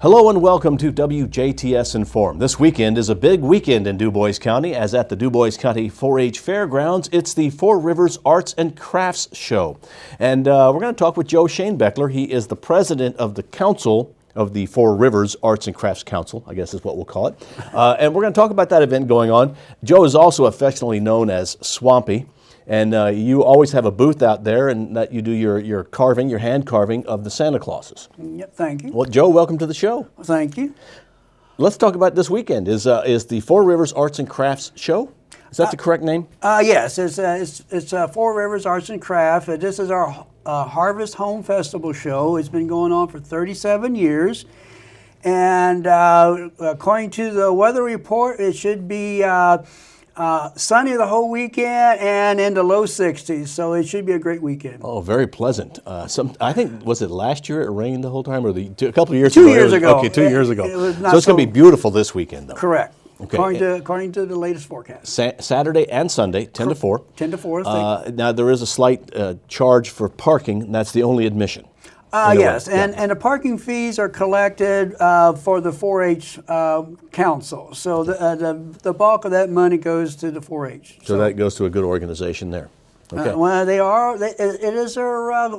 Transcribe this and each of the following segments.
Hello and welcome to WJTS in.form. This weekend is a big weekend in DuBois County, as at the DuBois County 4-H Fairgrounds, it's the Four Rivers Arts and Crafts Show. And we're going to talk with Joe Schoenbachler. He is the president of the council of the Four Rivers Arts and Crafts Council, I guess is what we'll call it. And we're going to talk about that event going on. Joe is also affectionately known as Swampy. And you always have a booth out there, and that you do your carving, your hand carving of the Santa Clauses. Yep, thank you. Well, Joe, welcome to the show. Well, thank you. Let's talk about this weekend. Is the Four Rivers Arts and Crafts Show? Is that the correct name? Yes, it's Four Rivers Arts and Crafts. This is our Harvest Home Festival show. It's been going on for 37 years. And according to the weather report, it should be sunny the whole weekend and in the low 60s, so it should be a great weekend. Oh, very pleasant. I think, was it last year it rained the whole time, or a couple of years ago? 2 years ago. Okay, 2 years ago. So it's going to be beautiful this weekend, though. Correct. Okay. According to the latest forecast. Saturday and Sunday, 10 to 4. 10 to 4. Now, there is a slight charge for parking, and that's the only admission. Yes, and the parking fees are collected for the 4-H council. So the bulk of that money goes to the 4-H. So that goes to a good organization there. Okay. Well, it is their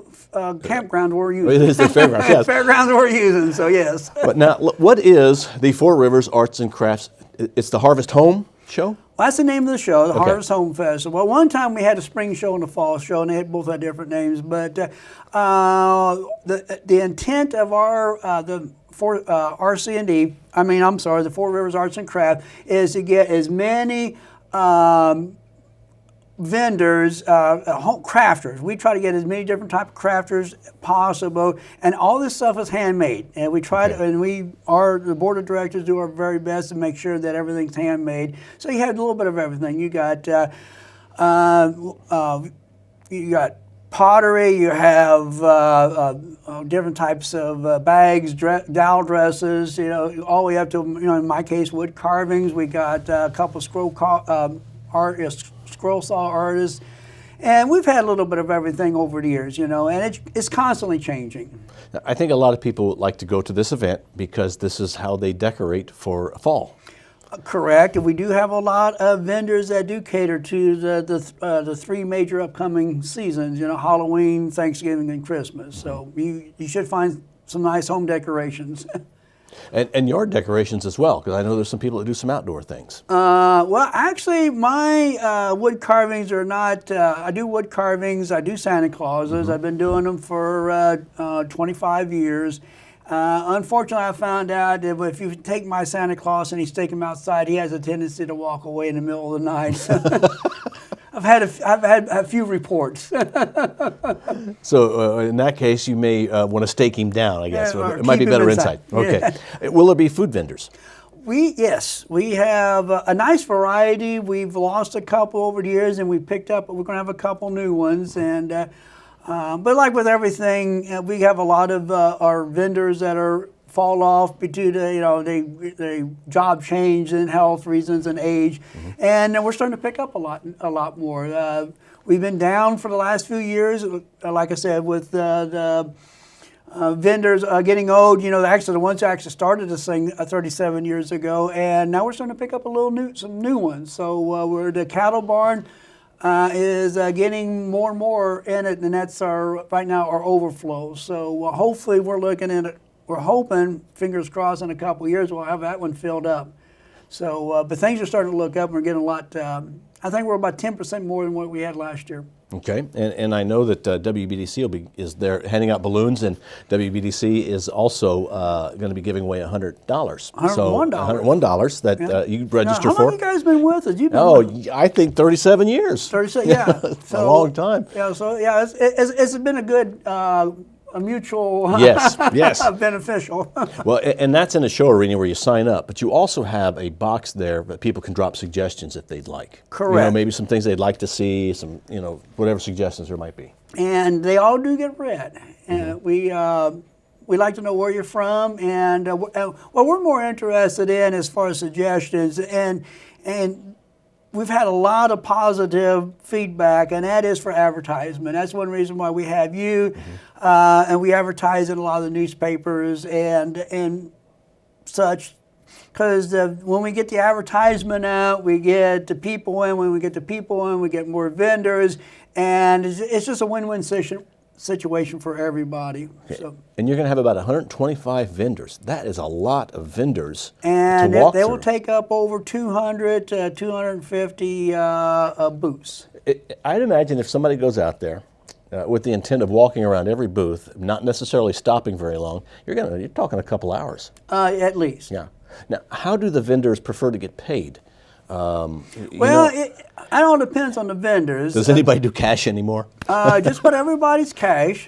campground we're using. It is the fairgrounds, yes. Fairgrounds we're using, so yes. But now, what is the Four Rivers Arts and Crafts? It's the Harvest Home show? Well, that's the name of the show, the Harvest Home Festival. Well, one time we had a spring show and a fall show, and they both had different names. But the intent of our the RC&D, the Four Rivers Arts and Crafts, is to get as many vendors, crafters. We try to get as many different type of crafters possible, and all this stuff is handmade. And we try to, and the board of directors do our very best to make sure that everything's handmade. So you have a little bit of everything. You got pottery. You have different types of bags, dowel dresses. All the way up to in my case, wood carvings. We got a couple scroll saw artists, and we've had a little bit of everything over the years, and it's constantly changing. I think a lot of people like to go to this event because this is how they decorate for fall. Correct, and we do have a lot of vendors that do cater to the three major upcoming seasons, Halloween, Thanksgiving, and Christmas. So you should find some nice home decorations. And yard decorations as well, because I know there's some people that do some outdoor things. Well, actually, my wood carvings are not, I do wood carvings, I do Santa Clauses. I've been doing them for 25 years. Unfortunately, I found out that if you take my Santa Claus and you stake him outside, he has a tendency to walk away in the middle of the night. I've had a few reports. So in that case, you may want to stake him down, I guess. Yeah, it might be better insight. Okay. Yeah. Will there be food vendors? Yes, we have a nice variety. We've lost a couple over the years, and we're going to have a couple new ones. And but like with everything, we have a lot of our vendors that fall off due to they job change and health reasons and age, and we're starting to pick up a lot more. We've been down for the last few years, like I said, with the vendors getting old. Actually the ones who actually started this thing 37 years ago, and now we're starting to pick up some new ones. So the cattle barn is getting more and more in it, and that's right now our overflow. So hopefully we're hoping, fingers crossed, in a couple of years we'll have that one filled up. So, but things are starting to look up, and we're getting a lot. I think we're about 10% more than what we had last year. Okay, and I know that WBDC is there handing out balloons, and WBDC is also going to be giving away $100. $101. So $101 that you register for. How long have you guys been with us? I think 37 years. 37, yeah. So, a long time. Yeah, so yeah, it's been a good. A mutual yes. beneficial. Well, and that's in a show arena where you sign up, but you also have a box there that people can drop suggestions if they'd like. Correct. Maybe some things they'd like to see, some, whatever suggestions there might be. And they all do get read. And we like to know where you're from, and what we're more interested in as far as suggestions, and we've had a lot of positive feedback, and that is for advertisement. That's one reason why we have you, and we advertise in a lot of the newspapers, and such, because when we get the advertisement out, we get the people in. When we get the people in, we get more vendors, and it's just a win-win situation for everybody. So. And you're going to have about 125 vendors. That is a lot of vendors and to walk they through. will take up over 200 to 250 booths. I'd imagine if somebody goes out there with the intent of walking around every booth, not necessarily stopping very long, you're talking a couple hours. At least. Yeah. Now, how do the vendors prefer to get paid? Well, it all depends on the vendors. Does anybody do cash anymore? Just about everybody's cash.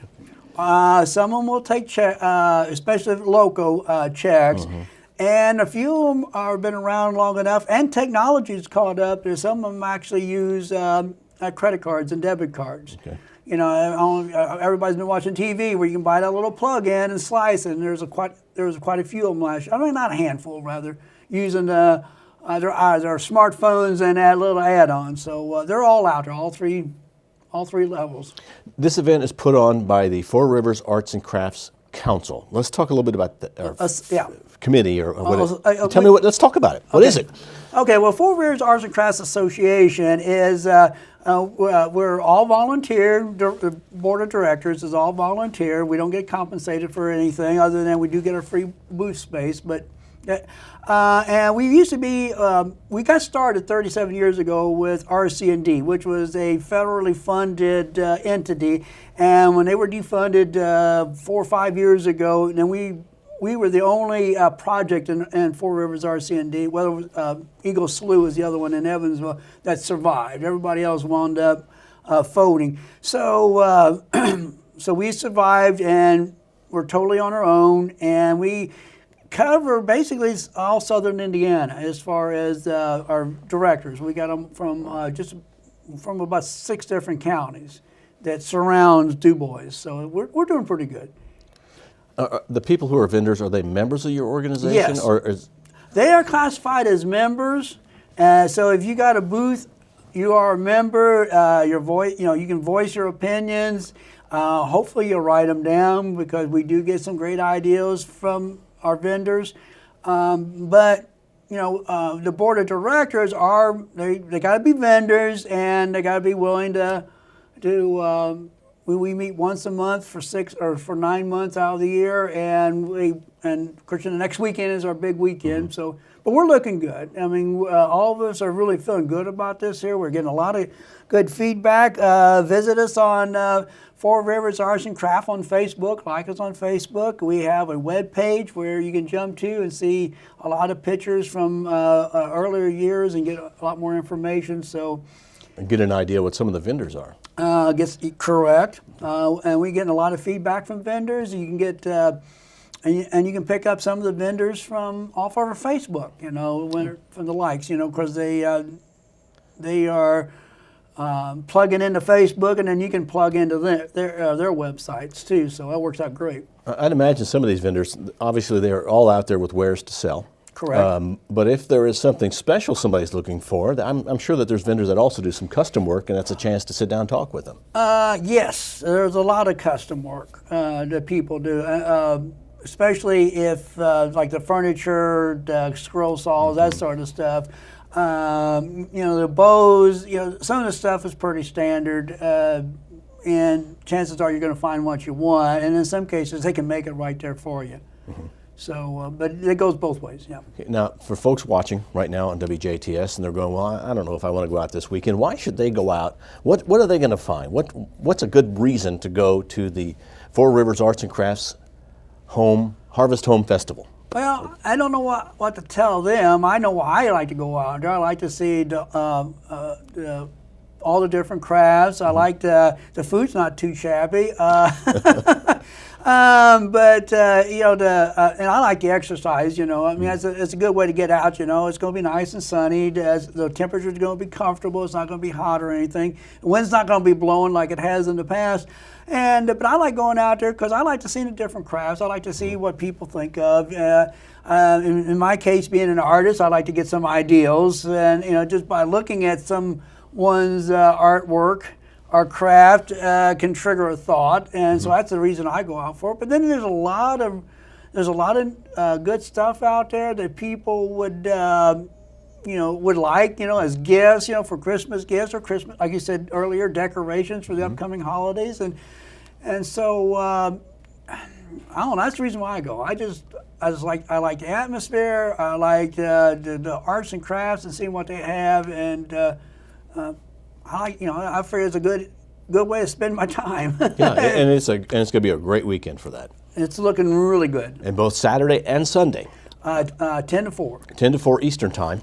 Some of them will take check, especially local checks. Mm-hmm. And a few of them have been around long enough, and technology's caught up. There's some of them actually use credit cards and debit cards. Okay. You know, everybody's been watching TV where you can buy that little plug-in and slice it. And there was quite a few of them last year. I mean, not a handful, rather, using their smartphones and that little add-on. So they're all out there, all three levels. This event is put on by the Four Rivers Arts and Crafts Council. Let's talk a little bit about the committee or what. Tell me what. Let's talk about it. What is it? Okay. Well, Four Rivers Arts and Crafts Association is we're all volunteer. The board of directors is all volunteer. We don't get compensated for anything other than we do get a free booth space, but. And we used to be, we got started 37 years ago with RC&D, which was a federally funded entity. And when they were defunded 4 or 5 years ago, then we were the only project in Four Rivers RC&D, Eagle Slough was the other one in Evansville, that survived. Everybody else wound up folding. So, so we survived, and we're totally on our own, and we cover basically all southern Indiana as far as our directors. We got them from about 6 different counties that surrounds Du Bois. So we're doing pretty good. The people who are vendors, are they members of your organization? Yes. They are classified as members. So if you got a booth, you are a member. You can voice your opinions. Hopefully you'll write them down, because we do get some great ideas from our vendors, but the board of directors they got to be vendors, and they got to be willing to do. We meet once a month for 9 months out of the year, and of course the next weekend is our big weekend. Mm-hmm. So, but we're looking good. I mean, all of us are really feeling good about this here. We're getting a lot of good feedback. Visit us on Four Rivers Arts and Craft on Facebook. Like us on Facebook. We have a web page where you can jump to and see a lot of pictures from earlier years and get a lot more information. So, and get an idea what some of the vendors are. Correct. And we're getting a lot of feedback from vendors. You can get and you can pick up some of the vendors off our Facebook. From the likes. Because they are. Plugging into Facebook, and then you can plug into their websites too, so that works out great. I'd imagine some of these vendors, obviously they're all out there with wares to sell. Correct. But if there is something special somebody's looking for, I'm sure that there's vendors that also do some custom work, and that's a chance to sit down and talk with them. Yes, there's a lot of custom work that people do, especially if like the furniture, the scroll saws, that sort of stuff. The bows, some of the stuff is pretty standard, and chances are you're going to find what you want, and in some cases they can make it right there for you. Mm-hmm. So, but it goes both ways, yeah. Okay, now, for folks watching right now on WJTS, and they're going, well, I don't know if I want to go out this weekend, why should they go out? What are they going to find? What's a good reason to go to the Four Rivers Arts and Crafts Harvest Home Festival? Well, I don't know what to tell them. I know why I like to go out there. I like to see all the different crafts. I like the food's not too shabby. But and I like the exercise. I mean, it's a good way to get out. It's going to be nice and sunny. The temperature's going to be comfortable. It's not going to be hot or anything. The wind's not going to be blowing like it has in the past. But I like going out there because I like to see the different crafts. I like to see what people think of. In my case, being an artist, I like to get some ideals, and just by looking at someone's artwork or craft can trigger a thought, and so that's the reason I go out for it. But then there's a lot of there's a lot of good stuff out there that people would would like, as gifts, for Christmas gifts, or Christmas, like you said earlier, decorations for the upcoming holidays, and so I don't know. That's the reason why I go. I like the atmosphere. I like the arts and crafts and seeing what they have, and I figure it's a good way to spend my time. Yeah, and it's going to be a great weekend for that. It's looking really good. And both Saturday and Sunday. 10 to 4. 10 to 4 Eastern time.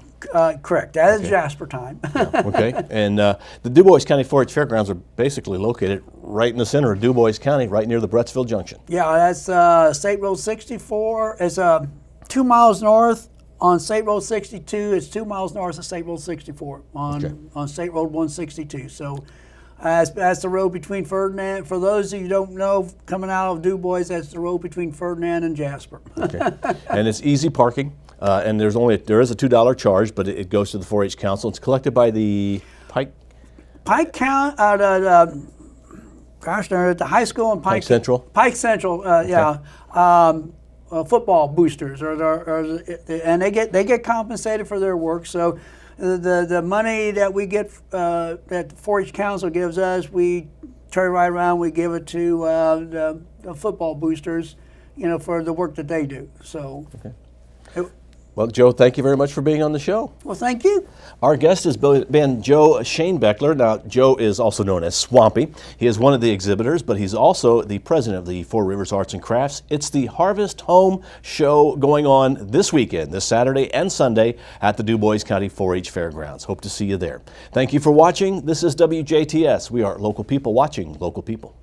Correct. That is Jasper time. Yeah, okay. And the DuBois County 4-H Fairgrounds are basically located right in the center of DuBois County, right near the Brettsville Junction. Yeah, that's State Road 64. It's 2 miles north on State Road 62. It's 2 miles north of State Road 64 on State Road 162. So that's the road between Ferdinand. For those of you who don't know, coming out of DuBois, that's the road between Ferdinand and Jasper. Okay. And it's easy parking. And there is a $2 charge, but it goes to the 4-H Council. It's collected by the Pike Count. They're at the high school in Pike Central. Pike Central, yeah. Football boosters, and they get compensated for their work. So the money that we get that the 4-H Council gives us, we turn right around, we give it to the football boosters, for the work that they do. So. Okay. Well, Joe, thank you very much for being on the show. Well, thank you. Our guest has been Joe Schoenbachler. Now, Joe is also known as Swampy. He is one of the exhibitors, but he's also the president of the Four Rivers Arts and Crafts. It's the Harvest Home Show going on this weekend, this Saturday and Sunday at the DuBois County 4-H Fairgrounds. Hope to see you there. Thank you for watching. This is WJTS. We are local people watching local people.